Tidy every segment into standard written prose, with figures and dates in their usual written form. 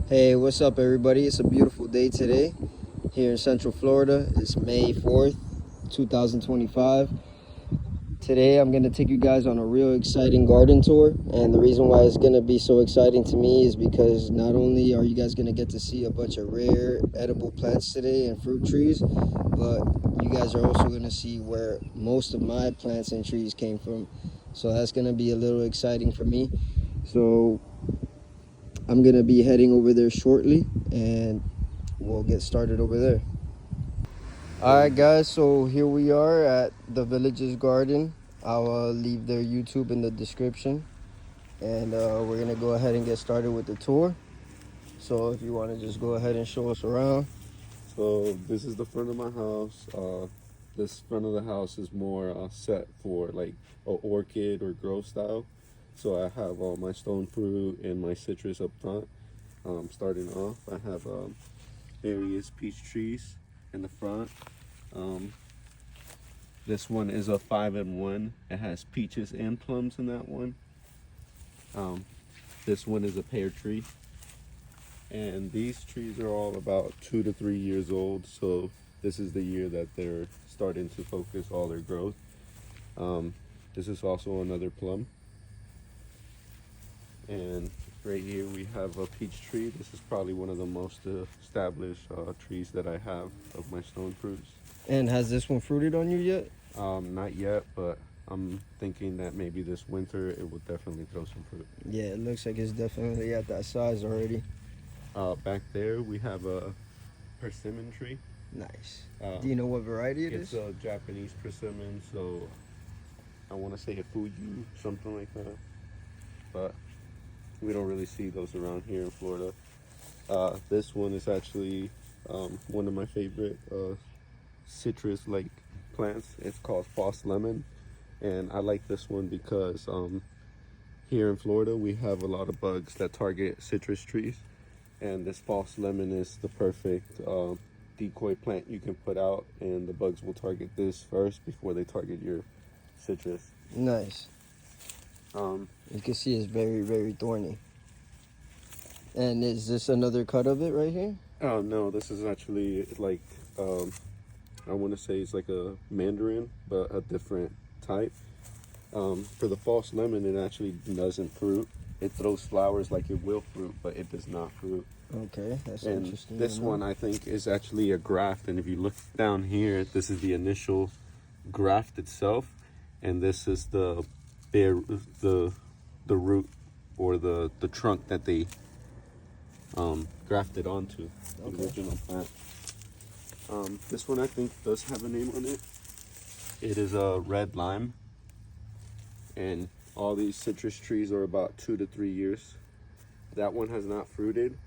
Hey, what's up, everybody? It's a beautiful day today here in Central Florida. It's May 4th, 2025. Today, I'm going to take you guys on a real exciting garden tour. And the reason why it's going to be so exciting to me is because not only are you guys going to get to see a bunch of rare edible plants today and fruit trees, but you guys are also going to see where most of my plants and trees came from. So that's going to be a little exciting for me. So I'm gonna be heading over there shortly and we'll get started over there. Alright guys, so here we are at the village's garden. I'll leave their YouTube in the description, and we're gonna go ahead and get started with the tour. So if you want to just go ahead and show us around. So this is the front of my house. This front of the house is more set for like a orchid or grow style. So I have all my stone fruit and my citrus up front. Starting off, I have various peach trees in the front. This one is a 5-in-1. It has peaches and plums in that one. This one is a pear tree. And these trees are all about 2 to 3 years old. So this is the year that they're starting to focus all their growth. This is also another plum. And right here we have a peach tree. This is probably one of the most established trees that I have of my stone fruits. And has this one fruited on you yet? Not yet, but I'm thinking that maybe this winter it will definitely throw some fruit. Yeah, it looks like it's definitely at that size already. Back there we have a persimmon tree. Nice. Do you know what variety it is? It's a Japanese persimmon, so I want to say a Fuji, something like that. But we don't really see those around here in Florida. This one is actually one of my favorite citrus-like plants. It's called false lemon, and I like this one because here in Florida we have a lot of bugs that target citrus trees, and this false lemon is the perfect decoy plant you can put out, and the bugs will target this first before they target your citrus. Nice. You can see it's very, very thorny. And is this another cut of it right here? Oh no, this is actually like I want to say it's like a mandarin, but a different type. For the false lemon, it actually doesn't fruit. It throws flowers like it will fruit, but it does not fruit. Okay, that's And interesting. this one I think is actually a graft, and if you look down here, this is the initial graft itself, and this is the root or the trunk that they grafted onto the original plant. This one I think does have a name on it. It is a red lime, and all these citrus trees are about 2 to 3 years. That one has not fruited.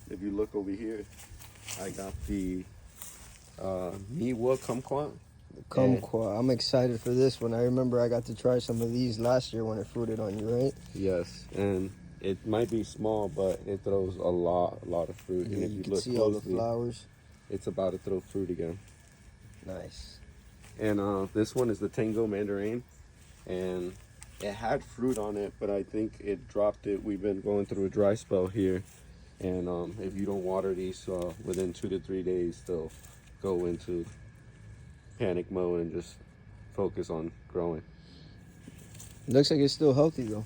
If you look over here, I got the Niwa Kumquat. Kumquat. I'm excited for this one. I remember I got to try some of these last year when it fruited on you, right? Yes, and it might be small, but it throws a lot of fruit. Yeah, and if you you can look see closely, all the flowers. it's about to throw fruit again. Nice. And this one is the Tango Mandarin, and it had fruit on it, but I think it dropped it. We've been going through a dry spell here, and if you don't water these within 2 to 3 days, they'll go into panic mode and just focus on growing. Looks like it's still healthy though.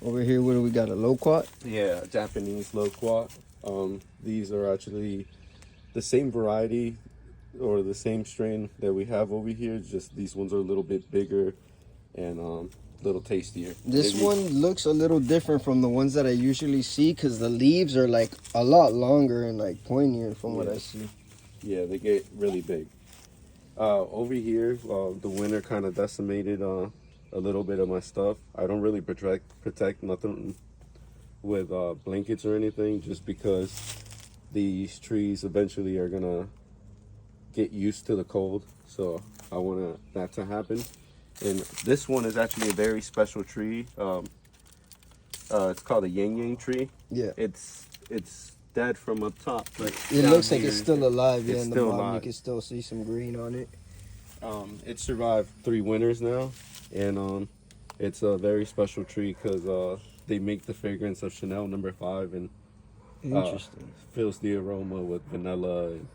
Over here, what do we got? A loquat? Yeah, Japanese loquat. These are actually the same variety or the same strain that we have over here, just these ones are a little bit bigger and a little tastier. This one looks a little different from the ones that I usually see because the leaves are like a lot longer and like pointier from what I see. Yeah, they get really big. Over here, the winter kind of decimated a little bit of my stuff. I don't really protect nothing with blankets or anything, just because these trees eventually are gonna get used to the cold, so I want that to happen. And this one is actually a very special tree. It's called a yang yang tree. Yeah, It's dead from up top, but it looks like it's still alive. Yeah, it's in the still bottom alive. you can still see some green on it. It survived 3 winters now, and it's a very special tree because they make the fragrance of Chanel #5 and Interesting. fills the aroma with vanilla. And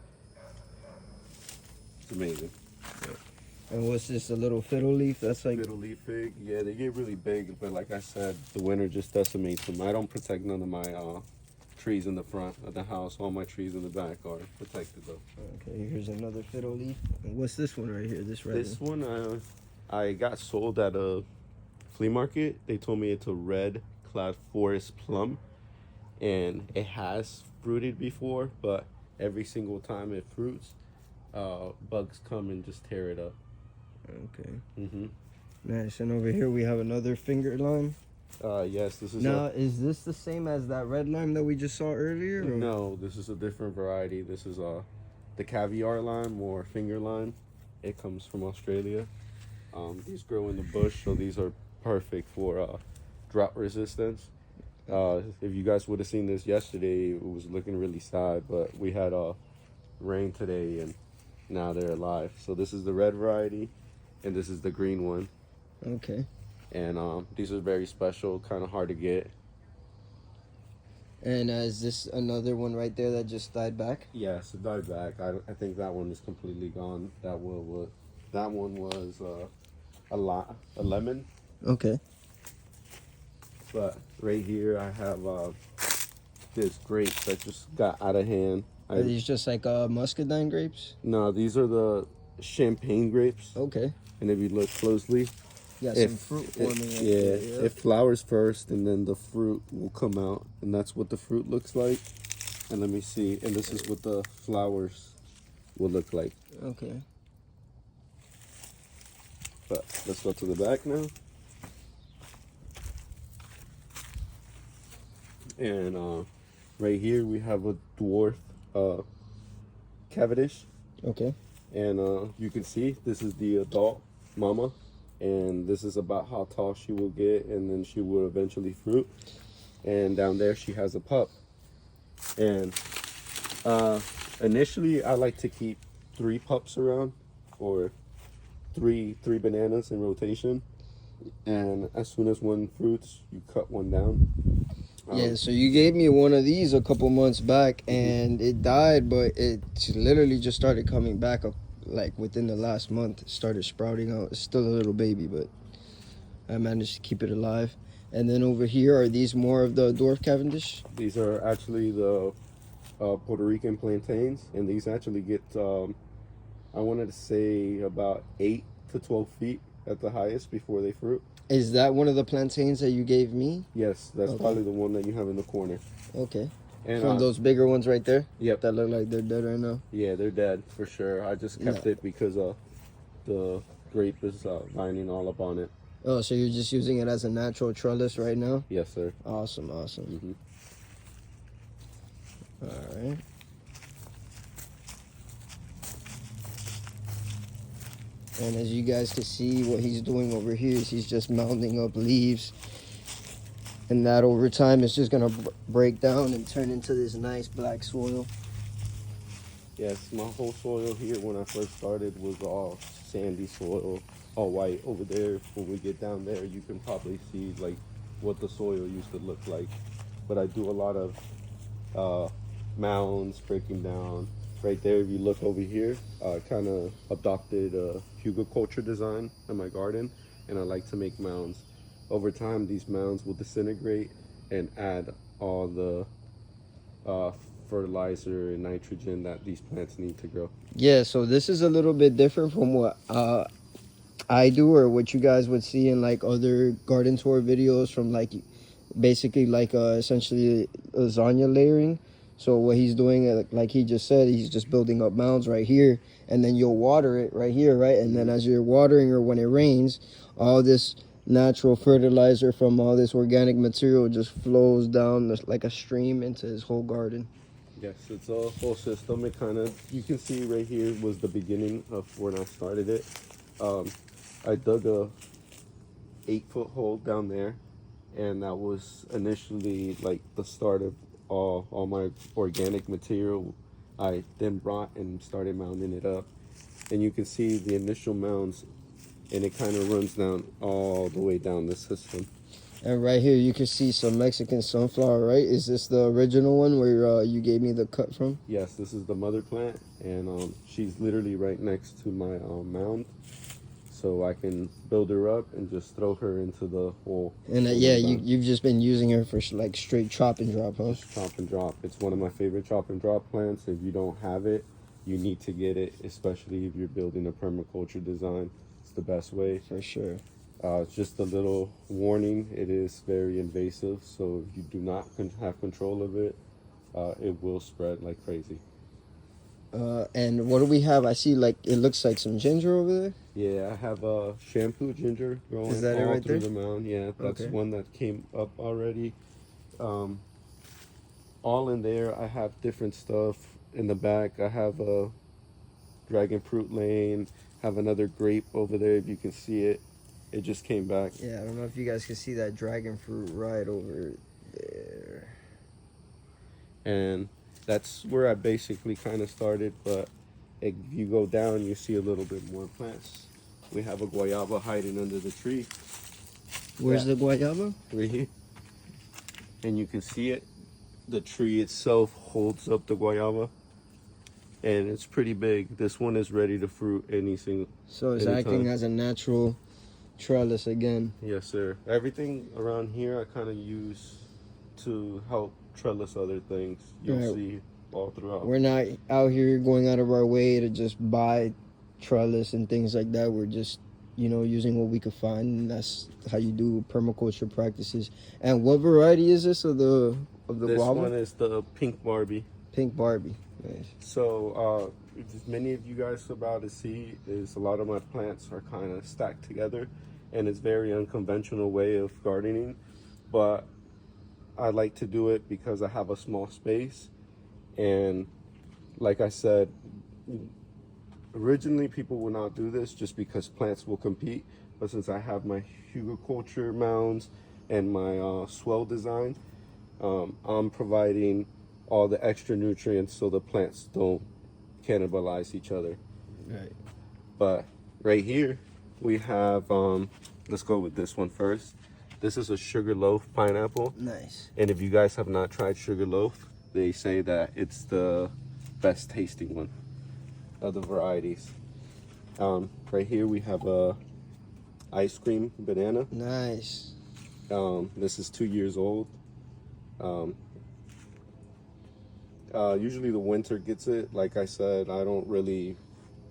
it's amazing. And what's this? A little fiddle leaf? That's like. Fiddle leaf fig. Yeah, they get really big, but like I said, the winter just decimates them. I don't protect none of my trees in the front of the house. All my trees in the back are protected though. Okay, here's another fiddle leaf. And what's this one right here? This red This one I got sold at a flea market. They told me it's a red cloud forest plum, and it has fruited before, but every single time it fruits, bugs come and just tear it up. Okay. Mm-hmm. Nice. And over here we have another finger lime. Yes, this is Now, is this the same as that red lime that we just saw earlier? Or? No, this is a different variety. This is the caviar lime or finger lime. It comes from Australia. These grow in the bush, so these are perfect for drought resistance. If you guys would have seen this yesterday, it was looking really sad, but we had rain today, and now they're alive. So this is the red variety, and this is the green one. Okay. And these are very special, kind of hard to get. And is this another one right there that just died back? Yes, it died back. I think that one is completely gone. That one was a lemon. Okay. But right here I have this grapes that just got out of hand. Are these just like muscadine grapes? No, these are the champagne grapes. Okay. And if you look closely, Yeah, some fruit forming. Yeah, it flowers first, and then the fruit will come out, and that's what the fruit looks like. And let me see, and this is what the flowers will look like. Okay. But let's go to the back now. And right here we have a dwarf Cavendish. Okay. And you can see this is the adult mama, and this is about how tall she will get, and then she will eventually fruit. And down there she has a pup. And initially I like to keep 3 pups around, or three bananas in rotation. And as soon as one fruits, you cut one down. Yeah, so you gave me one of these a couple months back, and it died, but it literally just started coming back up, like within the last month. It started sprouting out. It's still a little baby, but I managed to keep it alive. And then over here, are these more of the dwarf Cavendish? These are actually the Puerto Rican plantains, and these actually get, I wanted to say about 8 to 12 feet at the highest before they fruit. Is that one of the plantains that you gave me? Yes, that's Okay. probably the one that you have in the corner. Okay. And From those bigger ones right there? Yep. That look like they're dead right now? Yeah, they're dead for sure. I just kept it because the grape is lining all up on it. Oh, so you're just using it as a natural trellis right now? Yes, sir. Awesome, awesome. Mm-hmm. All right. And as you guys can see, what he's doing over here is he's just mounding up leaves. And that over time is just going to break down and turn into this nice black soil. Yes, my whole soil here when I first started was all sandy soil, all white. Over there, when we get down there, you can probably see like what the soil used to look like. But I do a lot of mounds breaking down. Right there, if you look over here, I kind of adopted a hugelkultur design in my garden, and I like to make mounds. Over time, these mounds will disintegrate and add all the fertilizer and nitrogen that these plants need to grow. Yeah, so this is a little bit different from what I do, or what you guys would see in like other garden tour videos from like basically like essentially lasagna layering. So what he's doing, like he just said, he's just building up mounds right here, and then you'll water it right here, right? And then as you're watering, or when it rains, all this natural fertilizer from all this organic material just flows down like a stream into his whole garden. Yes, it's a whole system. It kind of, you can see right here was the beginning of when I started it. I dug a 8-foot hole down there, and that was initially like the start of all my organic material. I then brought and started mounding it up, and you can see the initial mounds, and it kind of runs down all the way down the system. And right here, you can see some Mexican sunflower, right? Is this the original one where you gave me the cut from? Yes, this is the mother plant, and she's literally right next to my mound, so I can build her up and just throw her into the hole. And yeah, you've just been using her for like straight chop and drop, huh? Just chop and drop. It's one of my favorite chop and drop plants. If you don't have it, you need to get it, especially if you're building a permaculture design. It's the best way. For sure. Just a little warning, it is very invasive, so if you do not have control of it, it will spread like crazy. And what do we have? I see like it looks like some ginger over there. Yeah, I have a shampoo ginger growing Is that all it right through there? the mound. Yeah, that's Okay. one that came up already. All in there, I have different stuff. In the back, I have a dragon fruit lane, have another grape over there if you can see it. It just came back. Yeah, I don't know if you guys can see that dragon fruit right over there. And that's where I basically kind of started, but if you go down, you see a little bit more plants. We have a guayaba hiding under the tree. Where's the guayaba? Right here. And you can see it. The tree itself holds up the guayaba, and it's pretty big. This one is ready to fruit anything. So it's anytime. acting as a natural trellis again. Yes, sir. Everything around here I kind of use to help trellis other things. You'll Right. see all throughout. We're not out here going out of our way to just buy trellis and things like that. We're just, using what we could find, and that's how you do permaculture practices. And what variety is this of the This guava? one is the pink Barbie. Pink Barbie. Nice. So, as many of you guys are about to see, is a lot of my plants are kind of stacked together, and it's very unconventional way of gardening, but I like to do it because I have a small space, and like I said, originally people will not do this just because plants will compete, but since I have my hugelkultur mounds and my swell design, I'm providing all the extra nutrients so the plants don't cannibalize each other. Right. But right here we have, let's go with this one first. This is a sugarloaf pineapple. Nice. And if you guys have not tried sugarloaf, they say that it's the best tasting one of the varieties. Right here we have a ice cream banana. Nice. This is 2 years old. Usually the winter gets it. Like I said, I don't really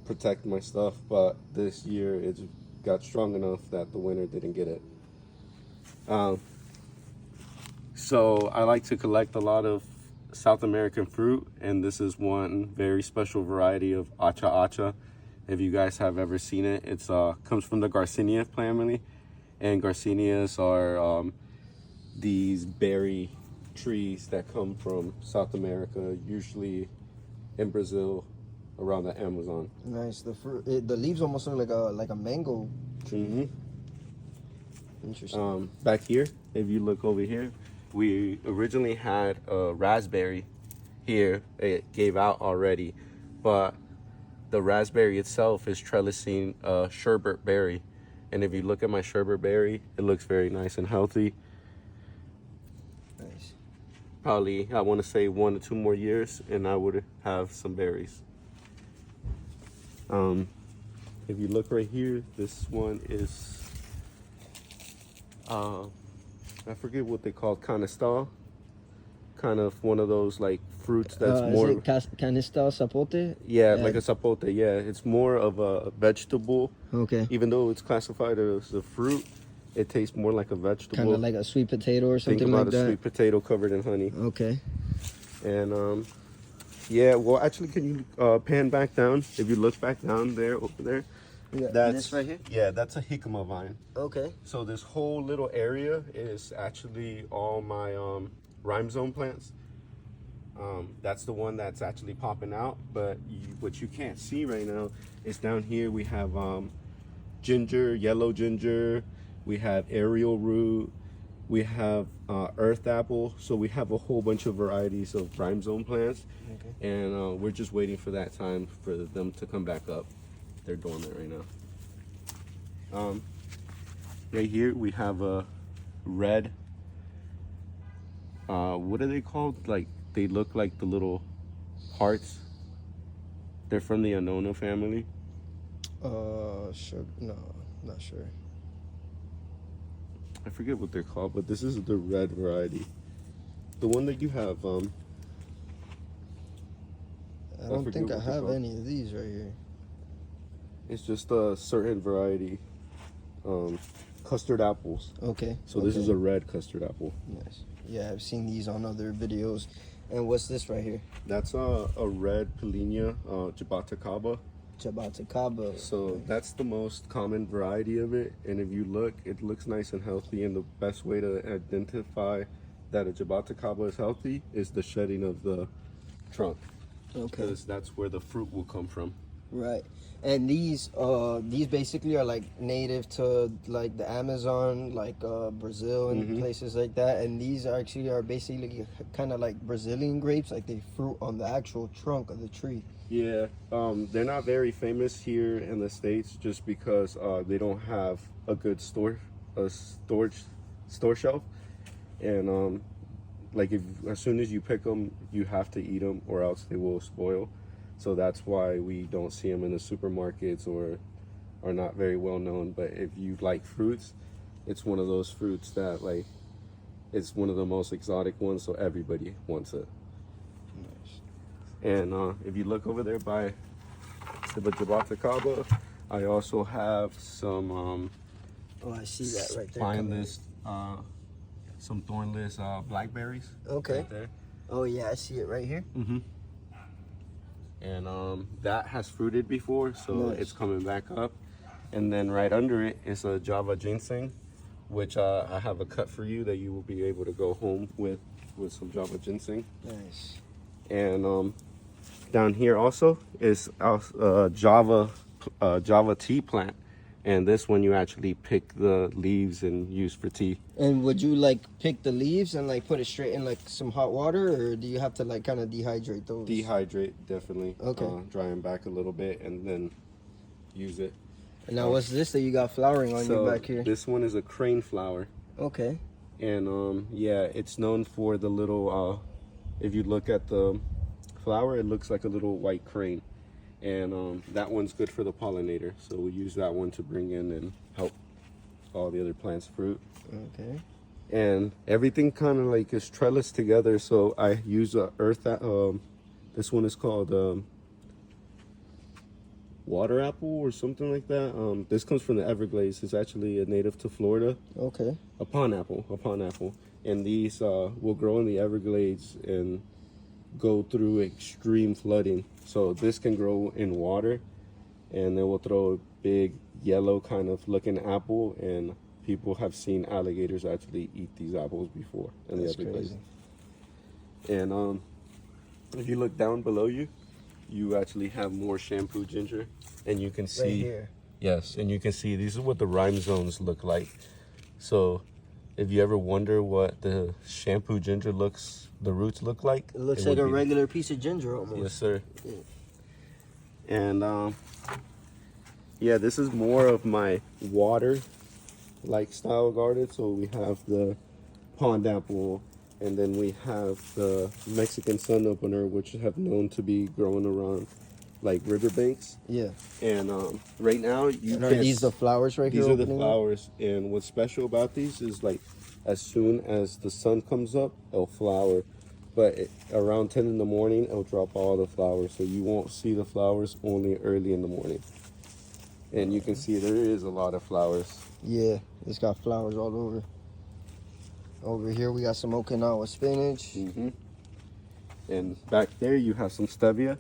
protect my stuff, but this year it got strong enough that the winter didn't get it. So I like to collect a lot of South American fruit, and this is one very special variety of acha acha. If you guys have ever seen it, it's comes from the Garcinia family, and Garcinias are these berry trees that come from South America, usually in Brazil, around the Amazon. Nice. The fruit, the leaves almost look like a mango tree. Mm-hmm. Interesting. Back here, if you look over here, we originally had a raspberry here. It gave out already, but the raspberry itself is trellising a sherbet berry. And if you look at my sherbet berry, it looks very nice and healthy. Nice. Probably, I want to say 1 to 2 more years, and I would have some berries. If you look right here, this one is, I forget what they call canistal. Kind of one of those like fruits that's more. Is it canistal sapote? Yeah, like a sapote. Yeah, it's more of a vegetable. Okay. Even though it's classified as a fruit, it tastes more like a vegetable. Kind of like a sweet potato or something Think about like a that. sweet potato covered in honey. Okay. And yeah, well, actually, can you pan back down? If you look back down there, over there, Yeah, that's this right here? Yeah, that's a jicama vine. Okay. So this whole little area is actually all my rhizome plants. That's the one that's actually popping out, but what you can't see right now is down here we have ginger, yellow ginger, we have aerial root, we have earth apple. So we have a whole bunch of varieties of rhizome plants. Okay. And we're just waiting for that time for them to come back up. They're dormant right now. Right here we have a red. What are they called? Like they look like the little hearts. They're from the Annona family. Sure. No, not sure. I forget what they're called, but this is the red variety. The one that you have. I don't forget think I what they're have called. any of these right here. It's just a certain variety. Custard apples. Okay. So this is a red custard apple. Nice. Yeah, I've seen these on other videos. And what's this right here? That's a red Polinia Jabuticaba. Jabuticaba. So that's the most common variety of it. And if you look, it looks nice and healthy. And the best way to identify that a Jabuticaba is healthy is the shedding of the trunk. Okay. Because that's where the fruit will come from. Right. And these basically are like native to like the Amazon, like Brazil and places like that. And these actually are basically kind of like Brazilian grapes, like they fruit on the actual trunk of the tree. Yeah, they're not very famous here in the States just because they don't have a good store shelf. And like as soon as you pick them, you have to eat them or else they will spoil. So that's why we don't see them in the supermarkets or are not very well known. But if you like fruits, it's one of those fruits that like it's one of the most exotic ones, so everybody wants it. Nice. And if you look over there by the Jabuticaba, I also have some Oh, I see that right there. spineless, some thornless blackberries. Okay. Right there. Oh yeah, I see it right here. Mm-hmm. And that has fruited before, so Nice. it's coming back up. And then right under it is a Java ginseng, which I have a cut for you that you will be able to go home with some Java ginseng. Nice. And down here also is Java tea plant, and this one you actually pick the leaves and use for tea. And would you like pick the leaves and like put it straight in like some hot water, or do you have to like kind of dehydrate those? Dehydrate, definitely. Okay. Dry them back a little bit and then use it. And now what's this that you got flowering on you back here? This one is a crane flower. Okay. And yeah, it's known for the little if you look at the flower, it looks like a little white crane. And that one's good for the pollinator, so we use that one to bring in and help all the other plants fruit. Okay. And everything kind of like is trellised together, so I use a earth this one is called water apple or something like that. This comes from the Everglades. It's actually a native to Florida. Okay. A pond apple. And these will grow in the Everglades and go through extreme flooding. So this can grow in water, and they will throw a big yellow kind of looking apple, and people have seen alligators actually eat these apples before in the Everglades. Crazy. And if you look down below you, you actually have more shampoo ginger, and you can see right here. Yes, and you can see these are what the rime zones look like. So if you ever wonder what the shampoo ginger the roots look like, It looks like a regular piece of ginger almost. Yes, sir. Yeah. And yeah, this is more of my water like style garden. So we have the pond apple, and then we have the Mexican sun opener, which have known to be growing around like riverbanks. Yeah. And right now Are these the flowers right here? These are the flowers, and what's special about these is like as soon as the sun comes up, it'll flower. But around 10 in the morning, it'll drop all the flowers. So you won't see the flowers only early in the morning. And you can see there is a lot of flowers. Yeah, it's got flowers all over. Over here, we got some Okinawa spinach. Mm-hmm. And back there, you have some stevia.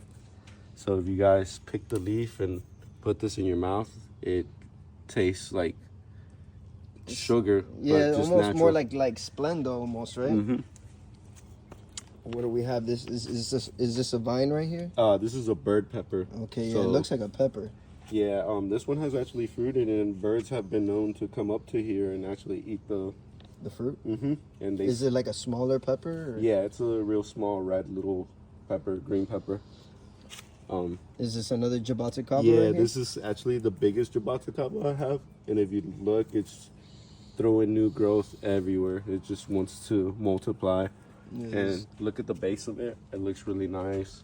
So if you guys pick the leaf and put this in your mouth, it tastes like sugar. Yeah, but just almost natural. more like Splenda almost, right? Mm-hmm. What do we have? This is this a vine right here? This is a bird pepper. Okay, yeah, So, it looks like a pepper. Yeah, this one has actually fruited, and birds have been known to come up to here and actually eat the fruit. Mm-hmm. And is it like a smaller pepper? Or? Yeah, it's a real small red little pepper, green pepper. Is this another Jabuticaba? Yeah, right here? this is actually the biggest Jabuticaba I have, and if you look, it's throwing new growth everywhere. It just wants to multiply. Yes. And look at the base of it. It looks really nice.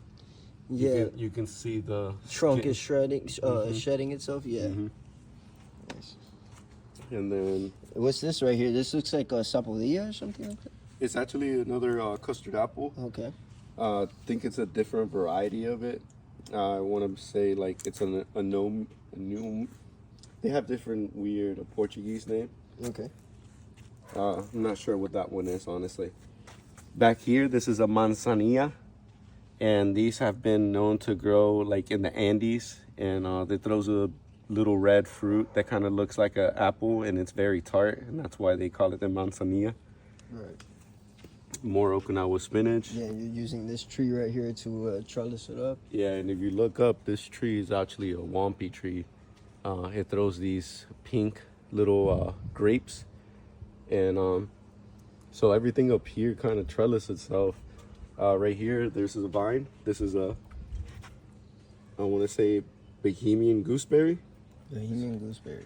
Yeah. You can see the Trunk skin. is shedding itself. Yeah. Nice. And then What's this right here? This looks like a sapodilla or something like that. it's actually another custard apple. Okay. I think it's a different variety of it. I want to say like it's a gnome. They have different weird Portuguese name. Okay. I'm not sure what that one is, honestly. Back here, this is a manzanilla, and these have been known to grow like in the Andes, and it throws a little red fruit that kind of looks like an apple, and it's very tart, and that's why they call it the manzanilla. Right. More Okinawa spinach. Yeah, you're using this tree right here to trellis it up. Yeah, and if you look up, this tree is actually a wampi tree. It throws these pink little grapes, and so everything up here kind of trellis itself. Right here, there's a vine. This is I want to say, Bohemian gooseberry. Bohemian gooseberry.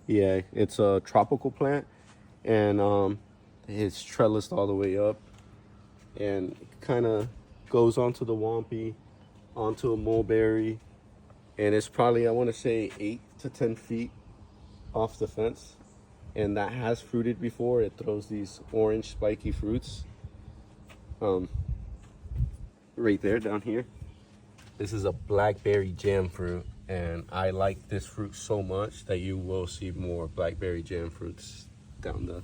Yeah, it's a tropical plant, and it's trellised all the way up, and it kind of goes onto the wampi, onto a mulberry, and it's probably, I want to say, 8 to 10 feet off the fence, and that has fruited before. It throws these orange spiky fruits. Right there, down here, this is a blackberry jam fruit, and I like this fruit so much that you will see more blackberry jam fruits down the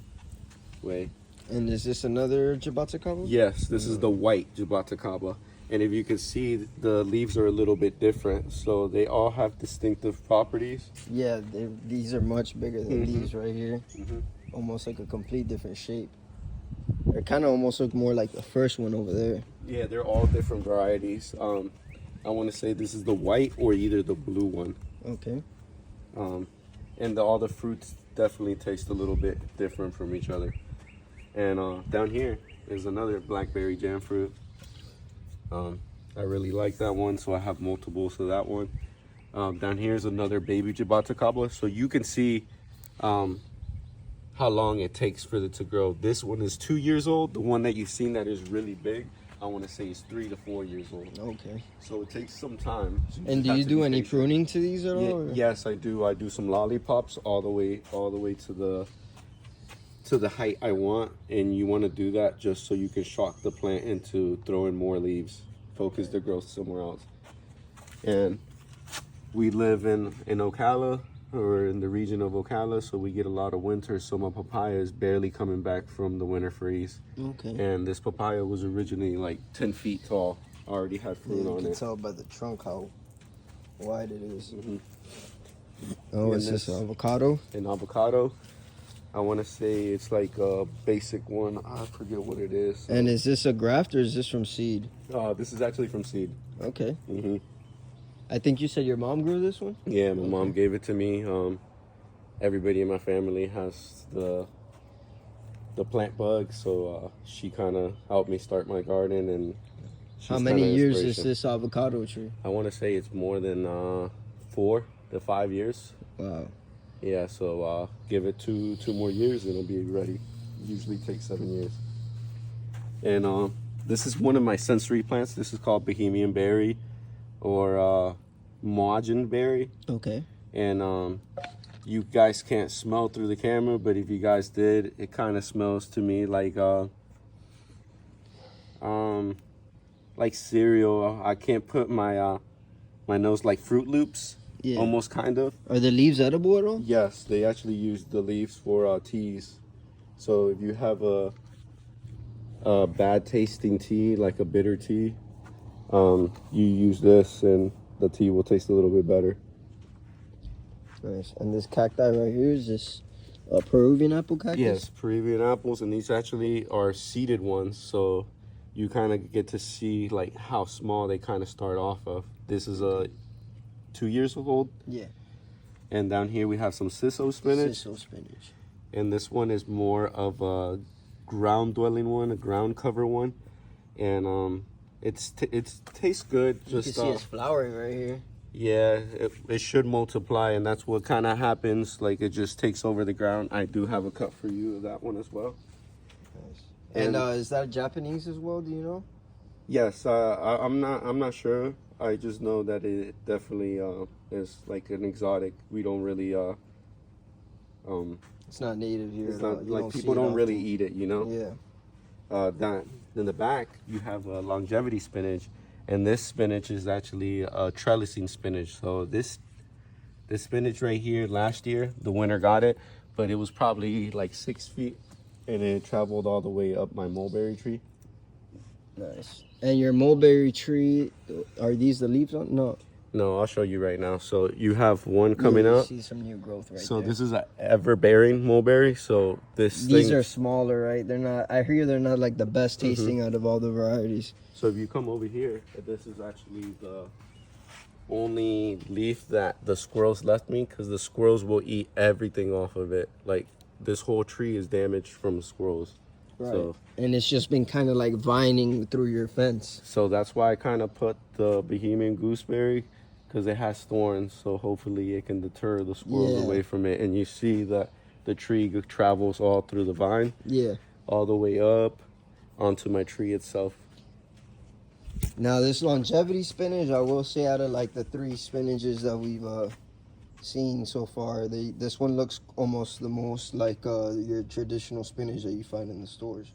way. And is this another Jabuticaba? Yes, this is the white Jabuticaba, and if you can see, the leaves are a little bit different, so they all have distinctive properties. Yeah, these are much bigger than these right here. Almost like a complete different shape. They kind of almost look more like the first one over there. Yeah, they're all different varieties. I want to say this is the white or either the blue one. Okay. And all the fruits definitely taste a little bit different from each other. And down here is another blackberry jam fruit. I really like that one, so I have multiples of that one. Down here is another baby Jabuticaba, so you can see how long it takes for it to grow. This one is 2 years old. The one that you've seen that is really big, I want to say is 3 to 4 years old. Okay. So it takes some time. So And do you do any pruning to these at all? Yeah, yes, I do. I do some lollipops all the way to the height I want, and you want to do that just so you can shock the plant into throwing more leaves, focus the growth somewhere else. And we live in Ocala, or in the region of Ocala, so we get a lot of winter, so my papaya is barely coming back from the winter freeze. Okay. And this papaya was originally like 10 feet tall, already had fruit on it. You can tell by the trunk how wide it is. Oh, And is this this- avocado? An avocado, I want to say it's like a basic one. I forget what it is. And is this a graft or is this from seed? This is actually from seed. Okay. hmm I think you said your mom grew this one? Yeah, my mom gave it to me. Everybody in my family has the plant bug, so she kind of helped me start my garden. And she's How many kinda years is inspiration. this avocado tree? I want to say it's more than 4 to 5 years. Wow. Yeah, so give it two more years and it'll be ready. Usually takes 7 years. And this is one of my sensory plants. This is called Bohemian berry, or Mahjong berry. Okay. And you guys can't smell through the camera, but if you guys did, it kind of smells to me like cereal. I can't put my my nose like Fruit Loops. Yeah. Almost kind of. Are the leaves edible at all? Yes, they actually use the leaves for teas. So if you have a bad tasting tea, like a bitter tea, you use this and the tea will taste a little bit better. Nice. And this cacti right here, is this a Peruvian apple cactus? Yes, Peruvian apples, and these actually are seeded ones, so you kind of get to see like how small they kind of start off of. This is a 2 years old. Yeah. And down here we have some ciso spinach. Ciso spinach. And this one is more of a ground dwelling one, a ground cover one. And it tastes good. You can see it's flowering right here. Yeah, it should multiply, and that's what kind of happens. Like, it just takes over the ground. I do have a cut for you of that one as well. Nice. And is that Japanese as well? Do you know? Yes, I'm not sure. I just know that it definitely is like an exotic. We don't really um It's not native here it's at all. not You like don't people see it don't really often. eat it, you know. Yeah. That in the back you have longevity spinach, and this spinach is actually trellising spinach. So this spinach right here, last year the winter got it, but it was probably like 6 feet, and it traveled all the way up my mulberry tree. Nice. And your mulberry tree, are these the leaves on? No. No, I'll show you right now. So you have one coming you up. see some new growth right So there. this is an ever-bearing mulberry. So These are smaller, right? They're not. I hear they're not like the best Mm-hmm. tasting out of all the varieties. So if you come over here, this is actually the only leaf that the squirrels left me, because the squirrels will eat everything off of it. Like, this whole tree is damaged from squirrels. Right. So, And it's just been kind of like vining through your fence. so that's why I kind of put the Bohemian gooseberry, because it has thorns. So hopefully it can deter the squirrels Yeah. away from it. And you see that the tree travels all through the vine, Yeah. all the way up onto my tree itself. Now this longevity spinach, I will say, out of like the 3 spinaches that we've seen so far, this one looks almost the most like your traditional spinach that you find in the stores.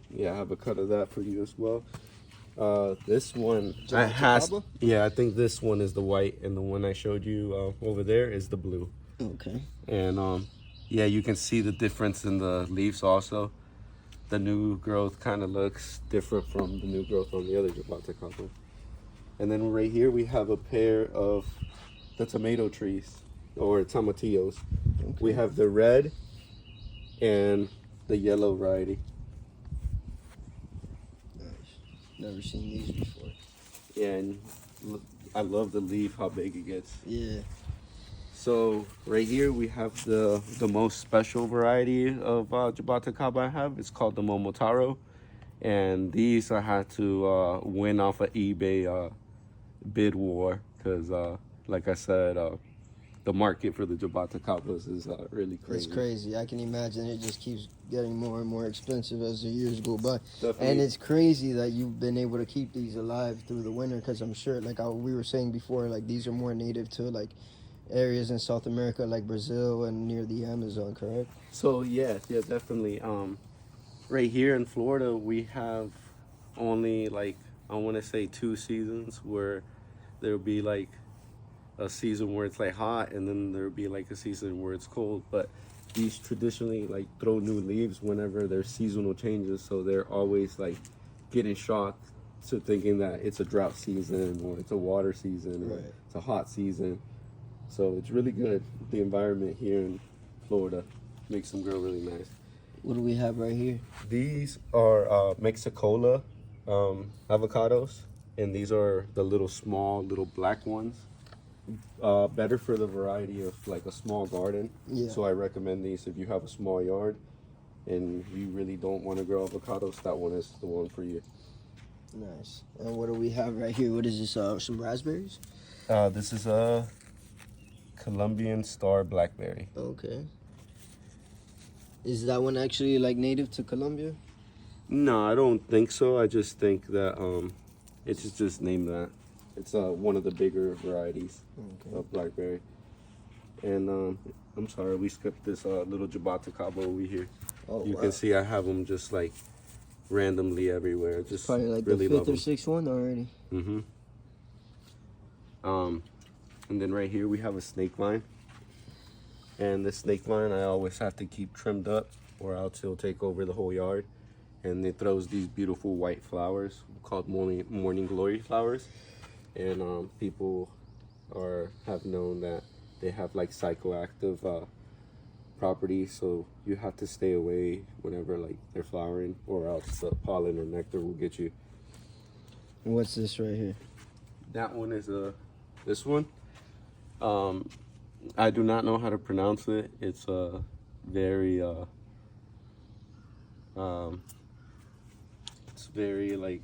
Yeah, I have a cut of that for you as well. This one, Jabuticaba? I think this one is the white, and the one I showed you over there is the blue. Okay. And yeah, you can see the difference in the leaves also. The new growth kind of looks different from the new growth on the other Jabuticaba. And then right here we have a pair of the tomato trees, or tomatillos. Okay. We have the red and the yellow variety. Nice. Never seen these before. Yeah, and look, I love the leaf, how big it gets. Yeah. So right here we have the most special variety of Jabuticaba I have. It's called the Momotaro, and these I had to win off of eBay bid war, because like I said, the market for the Jabuticabas is really crazy. It's crazy. I can imagine it just keeps getting more and more expensive as the years go by. Definitely. And it's crazy that you've been able to keep these alive through the winter, because I'm sure, like we were saying before, like these are more native to like areas in South America, like Brazil and near the Amazon, correct? So yeah, definitely. Right here in Florida, we have only, like, I want to say 2 seasons, where there'll be like a season where it's like hot, and then there'll be like a season where it's cold. But these traditionally like throw new leaves whenever there's seasonal changes, so they're always like getting shocked to thinking that it's a drought season, or it's a water season, or Right. it's a hot season. So it's really good. The environment here in Florida makes them grow really nice. What do we have right here? These are Mexicola avocados, and these are the little black ones. Better for the variety of like a small garden. Yeah. So I recommend these if you have a small yard and you really don't want to grow avocados. That one is the one for you. Nice. And what do we have right here? What is this? Some raspberries? This is a Colombian star blackberry. Okay. Is that one actually like native to Colombia? No, I don't think so. I just think that it's just named that. It's one of the bigger varieties of blackberry. And I'm sorry, we skipped this little Jabuticaba over here. Oh, You wow. can see I have them just like randomly everywhere. Just Probably like really the love 5th or them. 6th one already. And then right here we have a snake vine. And this snake vine I always have to keep trimmed up, or else it'll take over the whole yard. And it throws these beautiful white flowers called morning glory flowers. And people have known that they have like psychoactive properties, so you have to stay away whenever like they're flowering, or else the pollen or nectar will get you. And what's this right here? That one is this one. I do not know how to pronounce it. It's very it's very like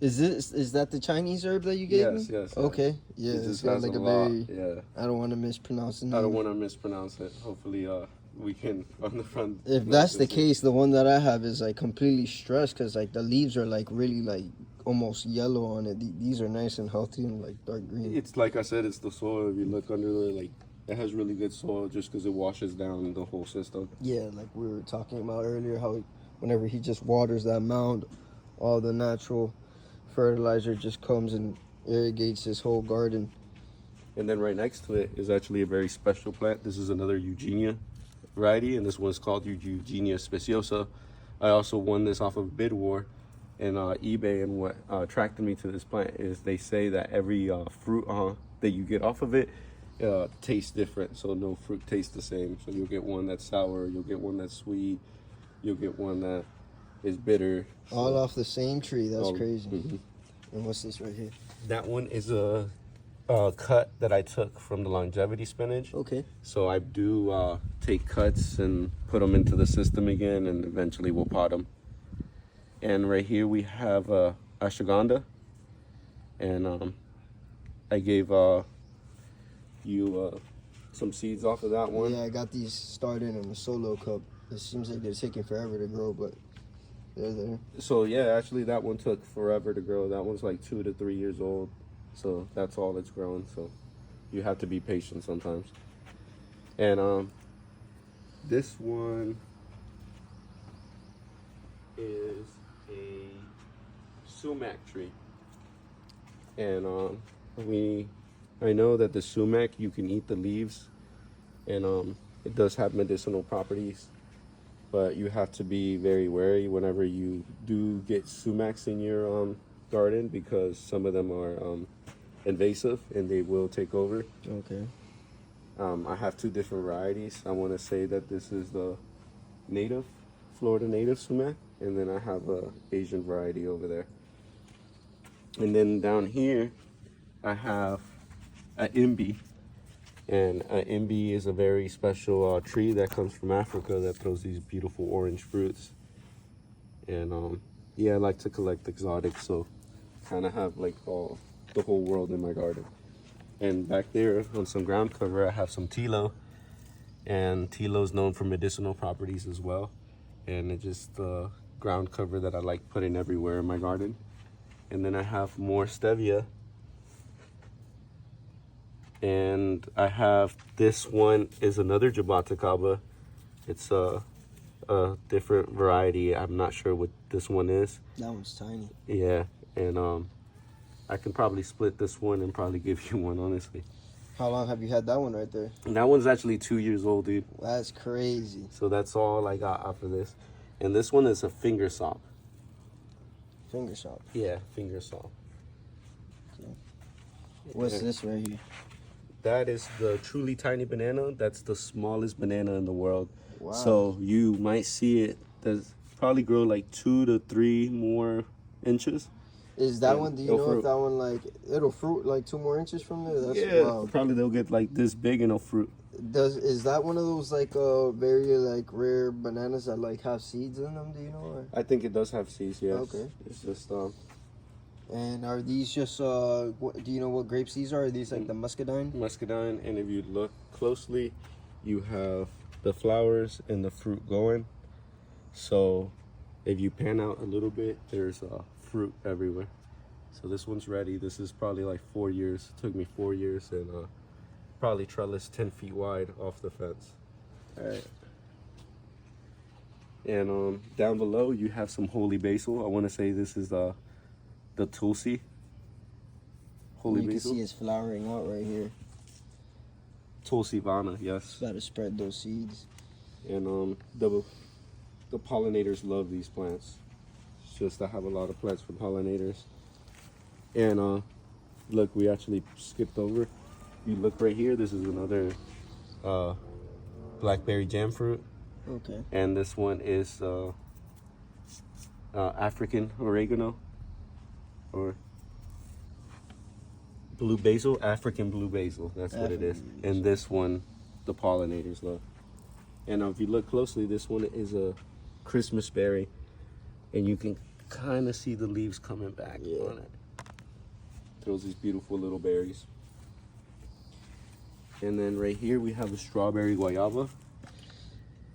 Is that the Chinese herb that you gave me? Yes. Okay. Yeah, It it's just got has like a a lot. very. Yeah. I don't want to mispronounce the name. I don't want to mispronounce it. Hopefully, we can on the front. If that's the case, the one that I have is like completely stressed because like the leaves are like really like almost yellow on it. These are nice and healthy and like dark green. It's like I said, it's the soil. If you look under there, like it has really good soil just because it washes down the whole system. Yeah, like we were talking about earlier, how whenever he just waters that mound, all the natural fertilizer just comes and irrigates his whole garden. And then right next to it is actually a very special plant. This is another Eugenia variety, and this one's called Eugenia speciosa. I also won this off of Bid War and eBay, and what attracted me to this plant is they say that every fruit that you get off of it tastes different, so no fruit tastes the same. So you'll get one that's sour, you'll get one that's sweet, you'll get one that is bitter. All off the same tree. That's crazy. Mm-hmm. And what's this right here? That one is a cut that I took from the longevity spinach. Okay. So I do take cuts and put them into the system again, and eventually we'll pot them. And right here we have ashwagandha, and I gave you some seeds off of that one. Yeah, I got these started in a solo cup. It seems like they're taking forever to grow, but they're there. So yeah, actually that one took forever to grow. That one's like 2 to 3 years old, so that's all it's growing. So you have to be patient sometimes. And this one is a sumac tree, and I know that the sumac, you can eat the leaves, and it does have medicinal properties, but you have to be very wary whenever you do get sumacs in your garden, because some of them are invasive and they will take over. Okay. I have 2 different varieties. I want to say that this is the native, Florida native sumac, and then I have a Asian variety over there. And then down here, I have an imbi, and an imbi is a very special tree that comes from Africa that throws these beautiful orange fruits. And yeah, I like to collect exotics, so kind of have like the whole world in my garden. And back there on some ground cover, I have some tilo, and tilo is known for medicinal properties as well. And it's just the ground cover that I like putting everywhere in my garden. And then I have more stevia, and I have, this one is another Jabuticaba. It's a different variety. I'm not sure what this one is. That one's tiny. Yeah, and I can probably split this one and probably give you one, honestly. How long have you had that one right there? And that one's actually 2 years old, dude. That's crazy. So that's all I got off of this. And this one is a finger sop. Finger sop. Yeah, finger sop. Okay. What's this right here? That is the truly tiny banana. That's the smallest banana in the world. Wow. So you might see it. Does probably grow like 2 to 3 more inches. Is that one? Do you know fruit. if that one like it'll fruit like 2 more inches from there? That's Yeah, wild. probably they'll get like this big and it'll fruit. Is that one of those like very like rare bananas that like have seeds in them? Do you know? Or? I think it does have seeds. Yes. Okay. It's just And are these just do you know what grapes these are? Are these like the muscadine? muscadine, and if you look closely, you have the flowers and the fruit going. So if you pan out a little bit, there's fruit everywhere. So this one's ready. This is probably like 4 years. It took me 4 years, and probably trellis 10 feet wide off the fence. All right. And down below you have some holy basil. I want to say this is the tulsi. Holy You can basil. see it's flowering out right here. Tulsi vana, yes. Got to spread those seeds. And the pollinators love these plants. It's just I have a lot of plants for pollinators. And look, we actually skipped over. You look right here, this is another blackberry jam fruit. Okay. And this one is African oregano, or blue basil, African blue basil. That's what it is. And this one, the pollinators love. And if you look closely, this one is a Christmas berry, and you can kind of see the leaves coming back on it. Throws these beautiful little berries. And then right here we have a strawberry guayaba.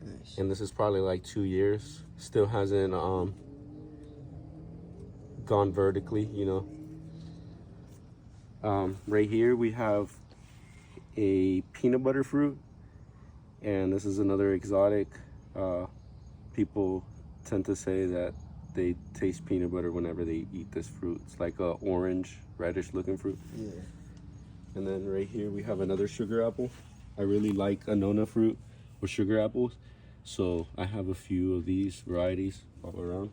Nice. And this is probably like 2 years. Still hasn't gone vertically, you know. Right here we have a peanut butter fruit. And this is another exotic. People tend to say that they taste peanut butter whenever they eat this fruit. It's like a orange, reddish looking fruit. Yeah. And then right here we have another sugar apple. I really like Annona fruit or sugar apples. So I have a few of these varieties all around.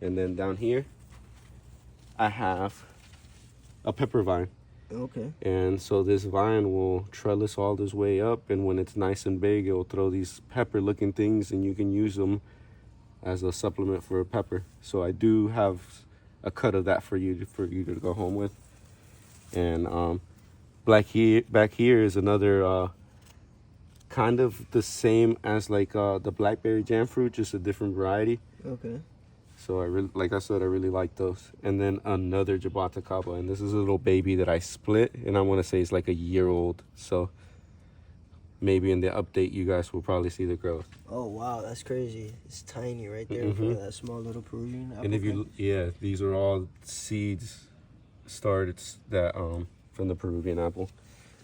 And then down here, I have a pepper vine. Okay. And so this vine will trellis all this way up, and when it's nice and big, it will throw these pepper looking things, and you can use them as a supplement for a pepper. So I do have a cut of that for you to go home with. And back here is another kind of the same as like the blackberry jam fruit, just a different variety. Okay. So I really, like I said, I really like those. And then another Jabuticaba, and this is a little baby that I split, and I want to say it's like a year old. So maybe in the update, you guys will probably see the growth. Oh wow, that's crazy! It's tiny right there in front of that small little Peruvian apple. And if you, yeah, these are all seeds started that from the Peruvian apple.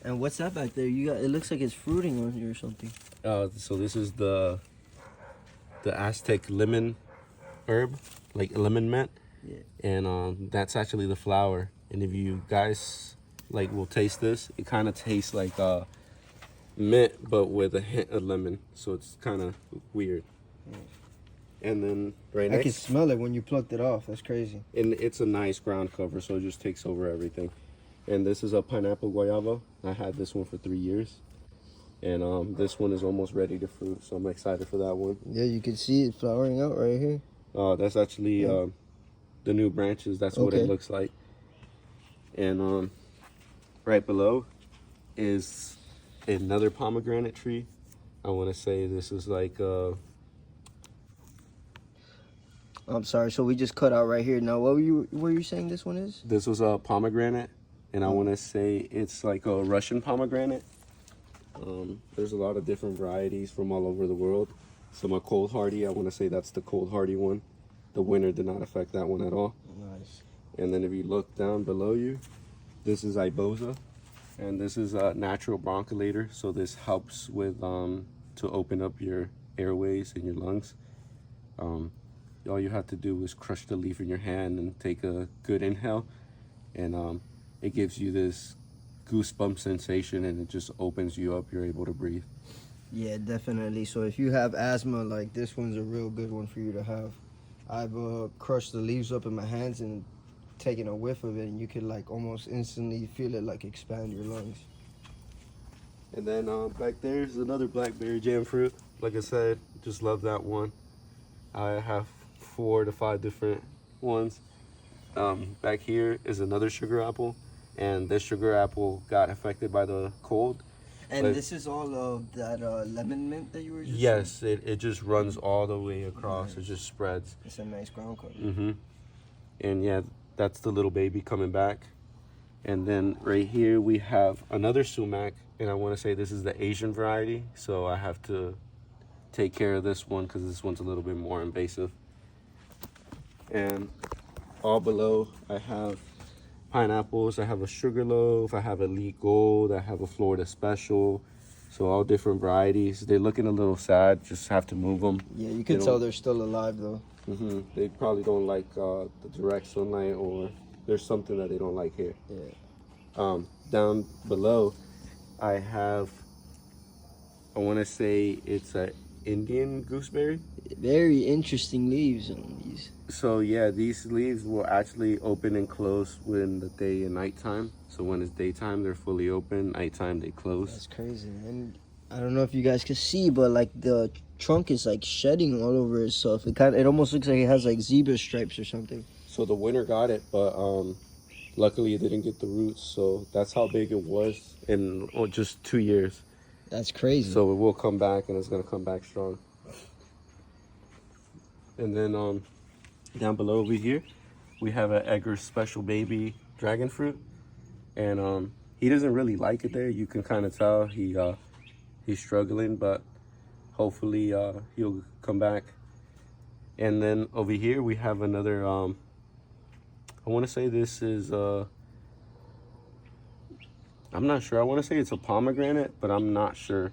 And what's that back there? You got, it looks like it's fruiting on you or something. So this is the Aztec lemon herb, like a lemon mint. Yeah. And that's actually the flower. And if you guys like will taste this, it kind of tastes like mint, but with a hint of lemon. So it's kind of weird. Yeah. And then right next, I can smell it when you plucked it off. That's crazy. and it's a nice ground cover, so it just takes over everything. And this is a pineapple guayaba. I had this one for 3 years. And this one is almost ready to fruit, so I'm excited for that one. Yeah, you can see it flowering out right here. That's actually the new branches. That's what it looks like. And right below is another pomegranate tree. I want to say this is like I'm sorry. So we just cut out right here. Now, what were you saying this one is? this was a pomegranate, and I want to say it's like a Russian pomegranate. There's a lot of different varieties from all over the world. Some are cold hardy. I want to say that's the cold hardy one. The winter did not affect that one at all. Nice. And then if you look down below you, this is iboza, and this is a natural broncholator. So this helps with to open up your airways and your lungs. All you have to do is crush the leaf in your hand and take a good inhale, and it gives you this goosebump sensation, and it just opens you up. You're able to breathe. Yeah, definitely. So if you have asthma, like this one's a real good one for you to have. I've crushed the leaves up in my hands and taken a whiff of it, and you could like almost instantly feel it like expand your lungs. And then back there is another blackberry jam fruit. Like I said, just love that one. I have 4 to 5 different ones. Back here is another sugar apple, and this sugar apple got affected by the cold. And this is all of that lemon mint that you were just Yes, it just runs all the way across. Nice. It just spreads. It's a nice ground cover. Mm-hmm. And yeah, that's the little baby coming back. And then right here we have another sumac, and I want to say this is the Asian variety. So I have to take care of this one because this one's a little bit more invasive. And all below I have pineapples. I have a Sugarloaf, I have Elite Gold, I have a Florida Special. So all different varieties. They're looking a little sad, just have to move them. Yeah, you can tell they're still alive though. Mm-hmm. They probably don't like the direct sunlight, or there's something that they don't like here. Yeah. Down below I have, I want to say it's a Indian gooseberry. Very interesting leaves on these. So yeah, these leaves will actually open and close when the day and nighttime. So when it's daytime, they're fully open. Nighttime, they close. That's crazy. And I don't know if you guys can see, but like the trunk is like shedding all over itself. It almost looks like it has like zebra stripes or something. So the winter got it, but luckily it didn't get the roots. So that's how big it was in just 2 years. That's crazy. So it will come back, and it's gonna come back strong. And then Down below over here, we have an Edgar's Special Baby dragon fruit, and he doesn't really like it there. You can kind of tell he's struggling, but hopefully he'll come back. And then over here we have another. I want to say this is. I'm not sure. I want to say it's a pomegranate, but I'm not sure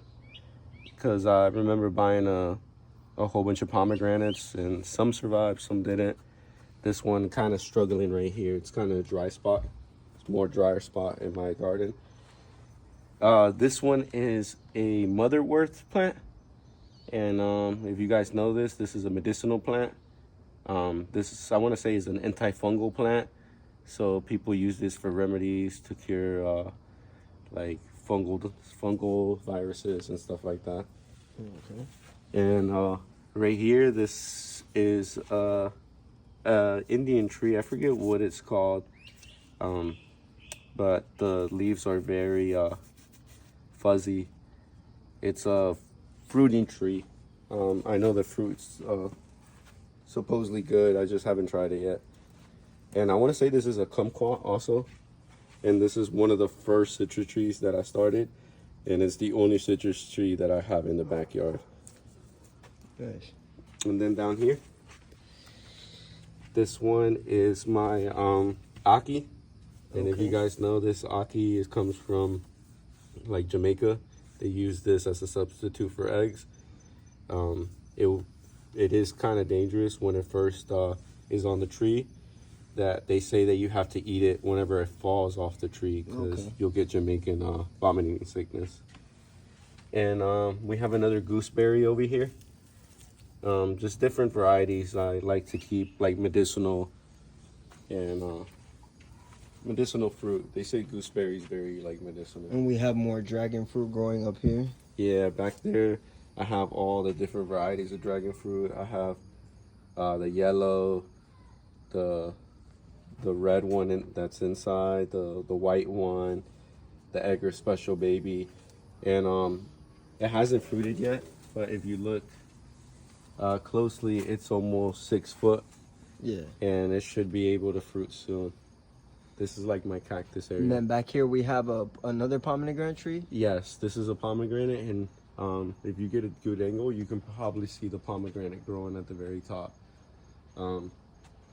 because I remember buying a whole bunch of pomegranates, and some survived, some didn't. This one kind of struggling right here. It's kind of a dry spot. It's more drier spot in my garden. This one is a motherwort plant, and if you guys know this is a medicinal plant. This is, I want to say, is an antifungal plant, so people use this for remedies to cure like fungal viruses and stuff like that. Okay. And right here, this is Indian tree. I forget what it's called, but the leaves are very fuzzy. It's a fruiting tree. I know the fruit's supposedly good. I just haven't tried it yet. And I want to say this is a kumquat also. And this is one of the first citrus trees that I started. And it's the only citrus tree that I have in the backyard. Nice. And then down here, this one is my Aki. And if you guys know, this Aki comes from like Jamaica. They use this as a substitute for eggs. It is kind of dangerous when it first is on the tree. That they say that you have to eat it whenever it falls off the tree because you'll get Jamaican vomiting sickness. And we have another gooseberry over here. Just different varieties. I like to keep like medicinal and medicinal fruit. They say gooseberry is very like medicinal. And we have more dragon fruit growing up here. Yeah, back there I have all the different varieties of dragon fruit. I have the yellow, the red one that's inside, the white one, the Edgar's Special Baby, and it hasn't fruited yet. But if you look closely, it's almost 6 foot. Yeah. And it should be able to fruit soon. This is like my cactus area. And then back here we have another pomegranate tree. Yes, this is a pomegranate, and if you get a good angle, you can probably see the pomegranate growing at the very top.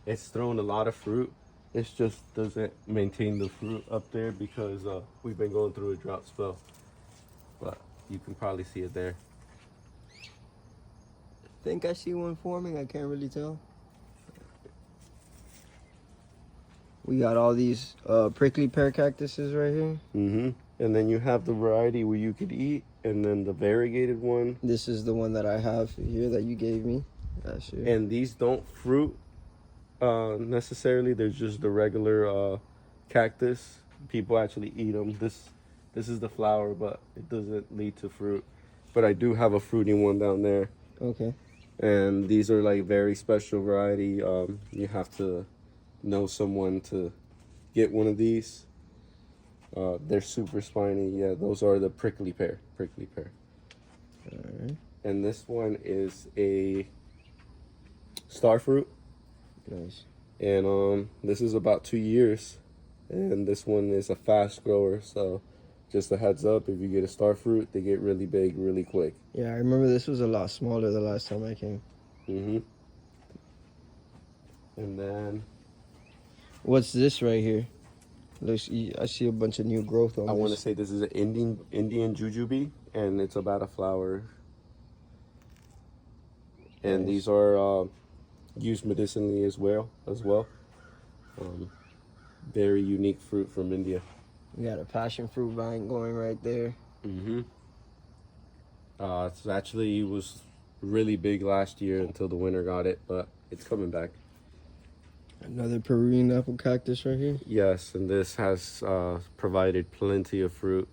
It's thrown a lot of fruit. It just doesn't maintain the fruit up there because we've been going through a drought spell. But you can probably see it there. I think I see one forming. I can't really tell. We got all these prickly pear cactuses right here. Mm-hmm. And then you have the variety where you could eat, and then the variegated one. This is the one that I have here that you gave me last year. And these don't fruit necessarily. They're just the regular cactus. People actually eat them. This is the flower, but it doesn't lead to fruit. But I do have a fruiting one down there. Okay. And these are like very special variety. You have to know someone to get one of these. They're super spiny. Yeah, those are the prickly pear. Prickly pear. Alright. And this one is a star fruit. Nice. And this is about 2 years. And this one is a fast grower. So just a heads up, if you get a star fruit, they get really big really quick. Yeah, I remember this was a lot smaller the last time I came. Mm-hmm. And then What's this right here? Looks, I see a bunch of new growth on I this. want to say this is an Indian jujube, and it's about a flower. And Nice. these are used medicinally as well. Very unique fruit from India. We got a passion fruit vine going right there. Mm-hmm. It was really big last year until the winter got it, but it's coming back. Another Peruvian apple cactus right here. Yes, and this has provided plenty of fruit.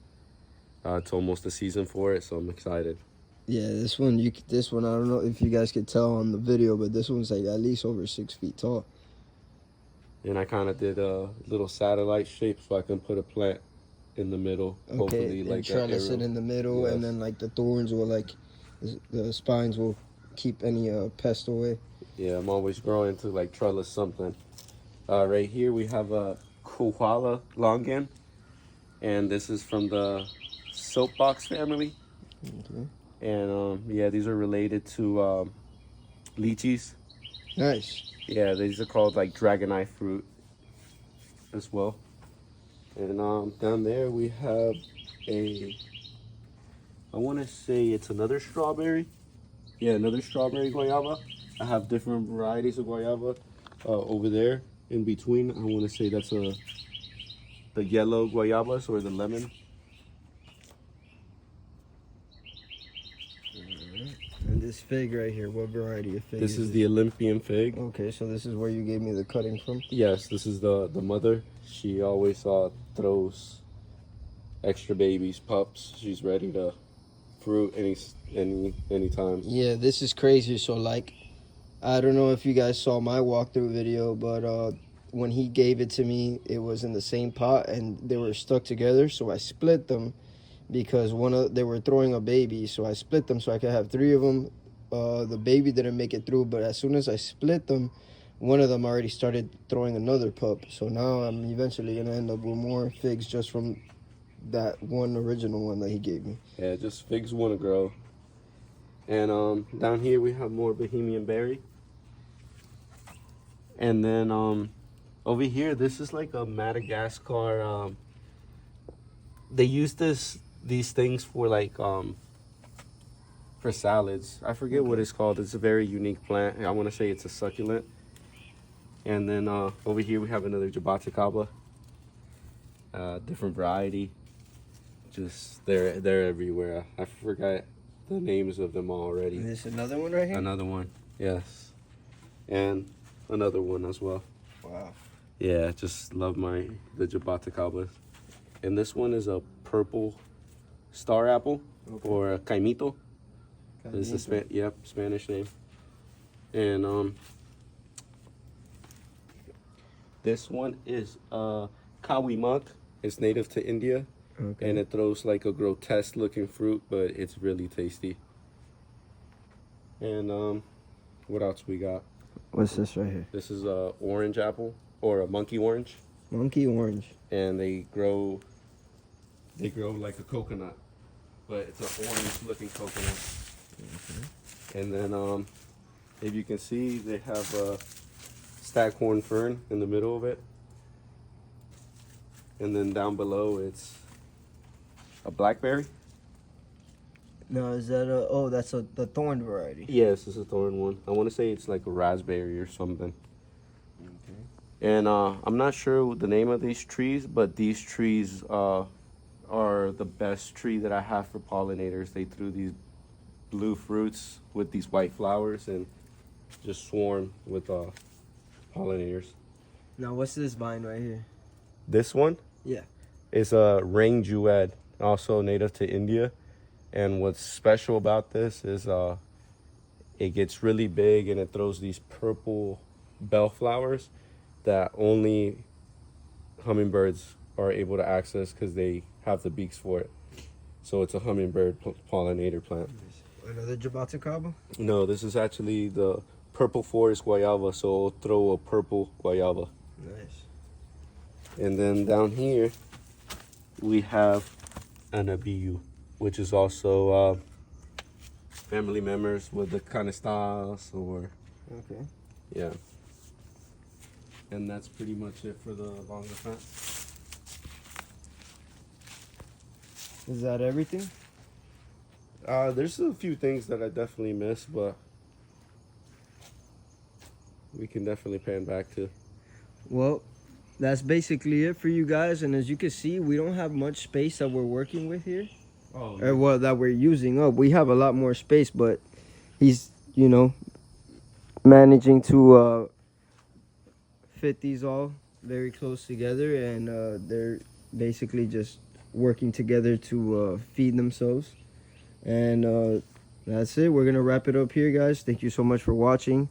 It's almost the season for it, so I'm excited. Yeah, this one, I don't know if you guys could tell on the video, but this one's like at least over 6 feet tall. And I kind of did a little satellite shape so I can put a plant in the middle. Okay, Hopefully, and like trellis it in the middle, Yes. and then like the thorns will the spines will keep any pest away. Yeah, I'm always growing to like trellis something. Right here we have a koala longan, and this is from the soapbox family. Okay. And yeah, these are related to lychees. Nice. Yeah, these are called like dragon eye fruit as well. And down there we have a, I want to say it's another strawberry. Yeah, another strawberry guayaba. I have different varieties of guayaba over there. In between, I want to say that's the yellow guayabas or the lemon. And this fig right here, what variety of fig? This is the Olympian fig. Okay, so this is where you gave me the cutting from? Yes, this is the mother. She always throws extra babies, pups. She's ready to fruit anytime. Yeah, this is crazy. So like, I don't know if you guys saw my walkthrough video, but when he gave it to me, it was in the same pot and they were stuck together. So I split them because they were throwing a baby. So I split them so I could have 3 of them. The baby didn't make it through, but as soon as I split them, one of them already started throwing another pup. So now I'm eventually gonna end up with more figs just from that one original one that he gave me. Yeah, just figs want to grow. And down here we have more Bohemian berry. And then over here, this is like a Madagascar. They use these things for like for salads. I forget what it's called. It's a very unique plant. I want to say it's a succulent. And then over here we have another Jabuticaba. Different variety. Just they're everywhere. I forgot the names of them already. And this another one right here? Another one, yes, and another one as well. Wow. Yeah, just love the Jabuticabas. And this one is a purple star apple, Okay. or a caimito. This is the Spanish name. And this one is kawi monk. It's native to India. Okay. And it throws like a grotesque looking fruit, but it's really tasty. And what else we got? What's this right here? This is a orange apple, or a monkey orange. Monkey orange. And they grow like a coconut, but it's an orange looking coconut. Okay. And then if you can see, they have a staghorn fern in the middle of it. And then down below it's a blackberry. No, is that that's the thorn variety. Yes, it's a thorn one. I want to say it's like a raspberry or something. Okay. And I'm not sure the name of these trees, but these trees are the best tree that I have for pollinators. They threw these blue fruits with these white flowers and just swarm with pollinators. Now, what's this vine right here? This one? Yeah. Is a rain jewed, also native to India. And what's special about this is it gets really big and it throws these purple bellflowers that only hummingbirds are able to access because they have the beaks for it. So it's a hummingbird pollinator plant. Another Jabuticaba? No, this is actually the purple forest guayaba, so it'll throw a purple guayaba. Nice. And then down here, we have an abiyu, which is also family members with the canistas, or Okay. yeah. And that's pretty much it for the longer plant. Is that everything? There's a few things that I definitely miss, but we can definitely pan back to. Well, that's basically it for you guys. And as you can see, we don't have much space that we're working with here. Oh, Or well, that we're using up. We have a lot more space, but he's, managing to fit these all very close together, and they're basically just working together to feed themselves. And that's it. We're gonna wrap it up here, guys. Thank you so much for watching.